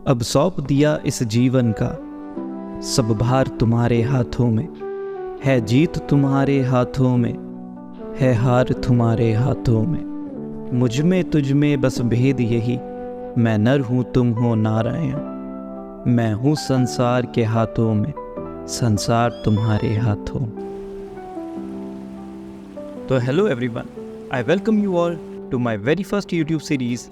अब सौंप दिया इस जीवन का सब भार तुम्हारे हाथों में, है जीत तुम्हारे हाथों में, है हार तुम्हारे हाथों में। मुझ में तुझ में बस भेद यही, मैं नर हूँ तुम हो नारायण। मैं हूँ संसार के हाथों में, संसार तुम्हारे हाथों में। तो hello everyone, I welcome you all to my very first YouTube series.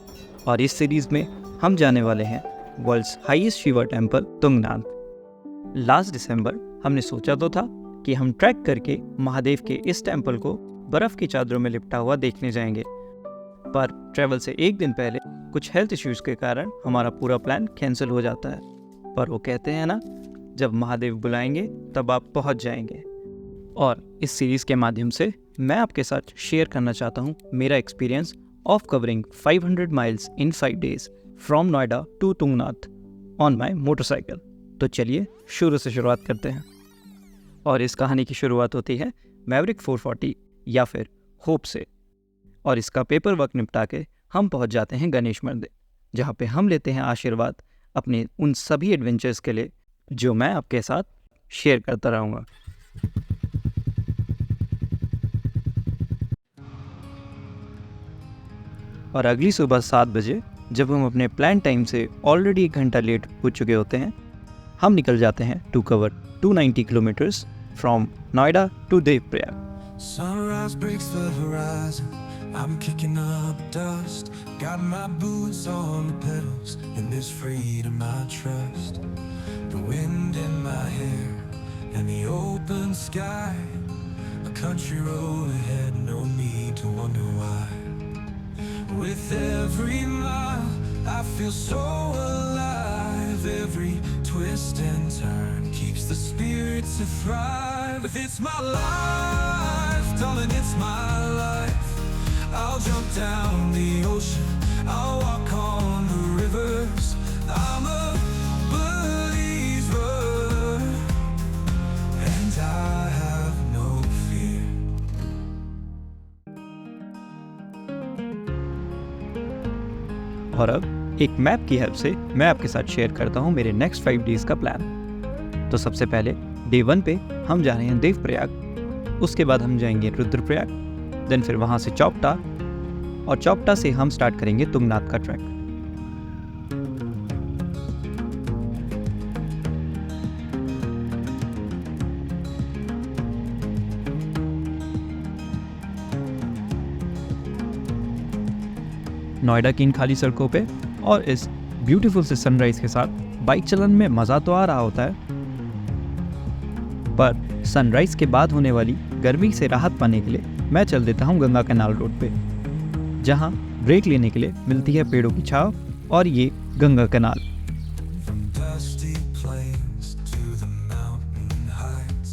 और इस सीरीज़ में हम जाने वाले हैं world's highest Shiva temple Tungnath. Last December हमने सोचा तो था कि हम ट्रैक करके महादेव के इस टेम्पल को बर्फ़ की चादरों में लिपटा हुआ देखने जाएंगे, पर ट्रैवल से एक दिन पहले कुछ हेल्थ इश्यूज़ के कारण हमारा पूरा प्लान कैंसिल हो जाता है। पर वो कहते हैं ना, जब महादेव बुलाएंगे तब आप पहुंच जाएंगे। और इस सीरीज़ के माध्यम से मैं आपके साथ शेयर करना चाहता हूँ मेरा experience of covering 500 miles in 5 days from Noida to Tungnath on my motorcycle. तो चलिए शुरू से शुरुआत करते हैं। और इस कहानी की शुरुआत होती है मैवरिक 440 या फिर होप से। और इसका पेपर वर्क निपटा के हम पहुंच जाते हैं गणेश मंदिर, जहाँ पे हम लेते हैं आशीर्वाद अपने उन सभी एडवेंचर्स के लिए जो मैं आपके साथ शेयर करता रहूँगा। और अगली सुबह 7 बजे जब हम अपने प्लान टाइम से ऑलरेडी 1 घंटा लेट हो चुके होते हैं, हम निकल जाते हैं to cover 290 kilometres from Noida to Devprayag. Sunrise breaks the horizon, I'm kicking up dust, got my boots on the pedals, in this freedom I trust. The wind in my hair and the open sky, a country road ahead, no need to wonder why. With every mile I feel so alive, every twist and turn keeps the spirit to thrive. If it's my life, darling, it's my life. I'll jump down the ocean, I'll walk on the rivers, I'm a believer, and I have no fear. और अब एक map की help से मैं आपके साथ share करता हूँ मेरे नेक्स्ट 5 days का प्लान। तो सबसे पहले डे 1 पे हम जा रहे हैं देवप्रयाग, उसके बाद हम जाएंगे रुद्रप्रयाग, देन फिर वहाँ से चौपटा, और चौपटा से हम स्टार्ट करेंगे तुंगनाथ का ट्रैक। नोएडा की इन खाली सड़कों पे और इस ब्यूटीफुल से सनराइज के साथ बाइक चलाने में मज़ा तो आ रहा होता है, पर सनराइज के बाद होने वाली गर्मी से राहत पाने के लिए मैं चल देता हूँ गंगा कैनाल रोड पे, जहाँ ब्रेक लेने के लिए मिलती है पेड़ों की छांव और ये Ganga canal. From dusty plains to the mountain heights,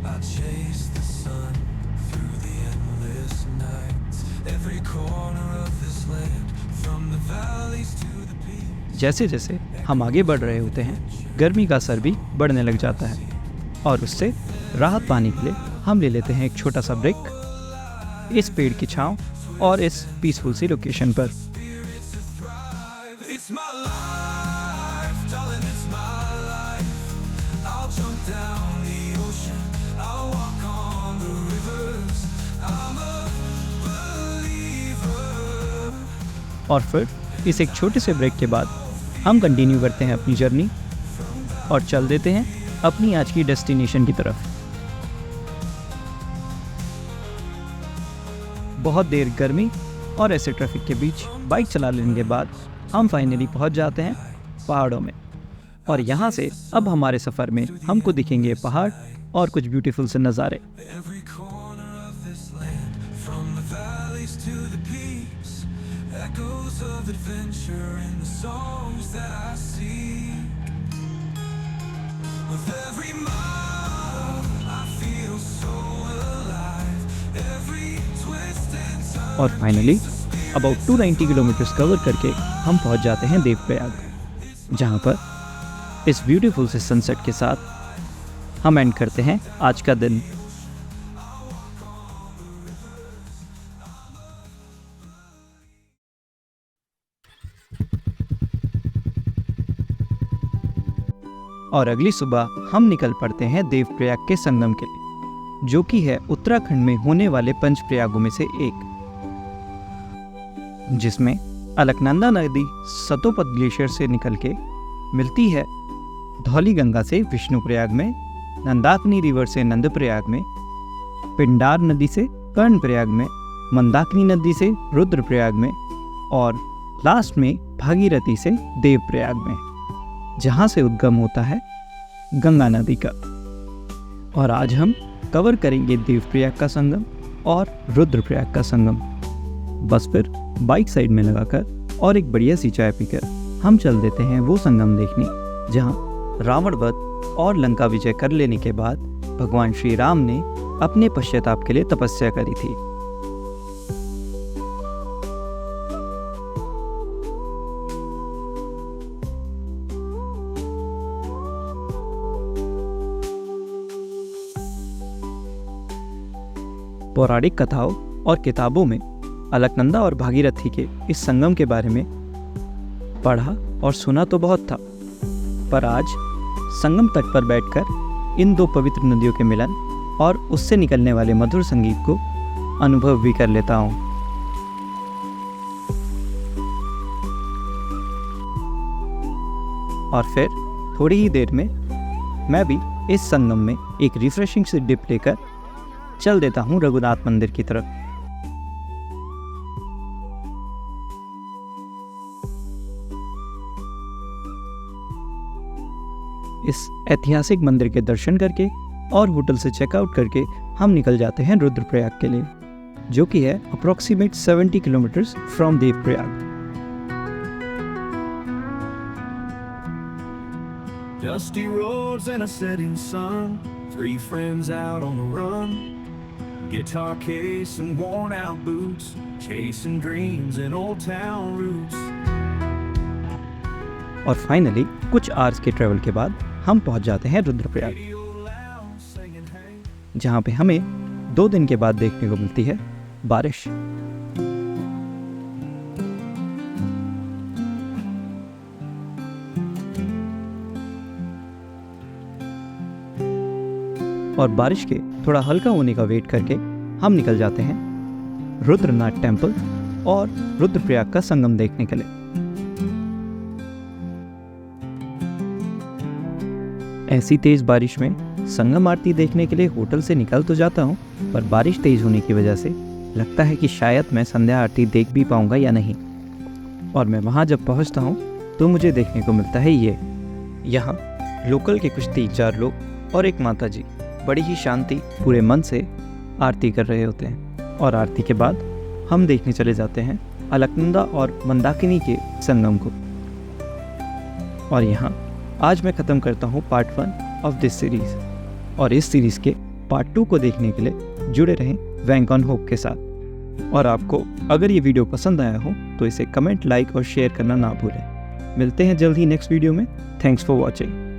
I chase the sun through the endless nights. Every corner of this land, from the valleys to the peaks. जैसे जैसे हम आगे बढ़ रहे होते हैं, गर्मी का असर भी बढ़ने लग जाता है, और उससे राहत पाने के लिए हम ले लेते हैं एक छोटा सा ब्रेक इस पेड़ की छांव और इस पीसफुल सी लोकेशन पर। It's my life, darling, it's my life. I'll jump down the ocean, I'll walk on the rivers, I'm a believer. और फिर इस एक छोटे से ब्रेक के बाद हम कंटिन्यू करते हैं अपनी जर्नी और चल देते हैं अपनी आज की डेस्टिनेशन की तरफ। बहुत देर गर्मी और ऐसे ट्रैफिक के बीच बाइक चला लेने के बाद हम फाइनली पहुंच जाते हैं पहाड़ों में, और यहाँ से अब हमारे सफ़र में हमको दिखेंगे पहाड़ और कुछ ब्यूटीफुल से नज़ारे। Every corner of this land, from the valleys to the peaks, echoes of adventure in the songs that I sing. With every mile, I feel so alive. Every twist and turn. और finally about 290 kilometres cover करके हम पहुंच जाते हैं देवप्रयाग, जहां पर इस beautiful से सनसेट के साथ हम एंड करते हैं आज का दिन। और अगली सुबह हम निकल पड़ते हैं देवप्रयाग के संगम के लिए, जो कि है उत्तराखंड में होने वाले पंचप्रयागों में से एक, जिसमें अलकनंदा नदी सतोपत ग्लेशियर से निकल के मिलती है धौली गंगा से विष्णुप्रयाग में, नंदाकिनी रिवर से नंदप्रयाग में, पिंडार नदी से कर्णप्रयाग में, मंदाकिनी नदी से रुद्रप्रयाग में और लास्ट में भागीरथी से देवप्रयाग में, जहाँ से उद्गम होता है गंगा नदी का। और आज हम कवर करेंगे देवप्रयाग का संगम और रुद्रप्रयाग का संगम। बस फिर बाइक साइड में लगाकर और एक बढ़िया सी चाय पीकर हम चल देते हैं वो संगम देखने, जहाँ रावण वध और लंका विजय कर लेने के बाद भगवान श्री राम ने अपने पश्चाताप के लिए तपस्या करी थी। पौराणिक कथाओं और किताबों में अलकनंदा और भागीरथी के इस संगम के बारे में पढ़ा और सुना तो बहुत था, पर आज संगम तट पर बैठकर इन दो पवित्र नदियों के मिलन और उससे निकलने वाले मधुर संगीत को अनुभव भी कर लेता हूँ। और फिर थोड़ी ही देर में मैं भी इस संगम में एक रिफ्रेशिंग से डिप लेकर चल देता हूँ रघुनाथ मंदिर की तरफ। इस ऐतिहासिक मंदिर के दर्शन करके और होटल से चेकआउट करके हम निकल जाते हैं रुद्रप्रयाग के लिए, जो कि है approximate 70 kilometres from Devprayag. Dusty roads and a setting sun, three friends out on the run, guitar case and worn out boots, chasing dreams in old town routes। और फाइनली कुछ आवर्स के ट्रैवल के बाद हम पहुंच जाते हैं रुद्रप्रयाग, जहां पे हमें 2 दिन के बाद देखने को मिलती है बारिश। और बारिश के थोड़ा हल्का होने का वेट करके हम निकल जाते हैं रुद्रनाथ टेम्पल और रुद्रप्रयाग का संगम देखने के लिए। ऐसी तेज बारिश में संगम आरती देखने के लिए होटल से निकल तो जाता हूँ, पर बारिश तेज होने की वजह से लगता है कि शायद मैं संध्या आरती देख भी पाऊंगा या नहीं। और मैं वहाँ जब पहुँचता हूँ तो मुझे देखने को मिलता है ये, यहाँ लोकल के कुछ 3-4 लोग और एक माता जी बड़ी ही शांति पूरे मन से आरती कर रहे होते हैं। और आरती के बाद हम देखने चले जाते हैं अलकनंदा और मंदाकिनी के संगम को। और यहाँ आज मैं ख़त्म करता हूँ पार्ट 1 ऑफ दिस सीरीज़, और इस सीरीज़ के पार्ट 2 को देखने के लिए जुड़े रहें वैंक ऑन होप के साथ। और आपको अगर ये वीडियो पसंद आया हो तो इसे कमेंट, लाइक और शेयर करना ना भूलें। मिलते हैं जल्द ही नेक्स्ट वीडियो में। Thanks for watching.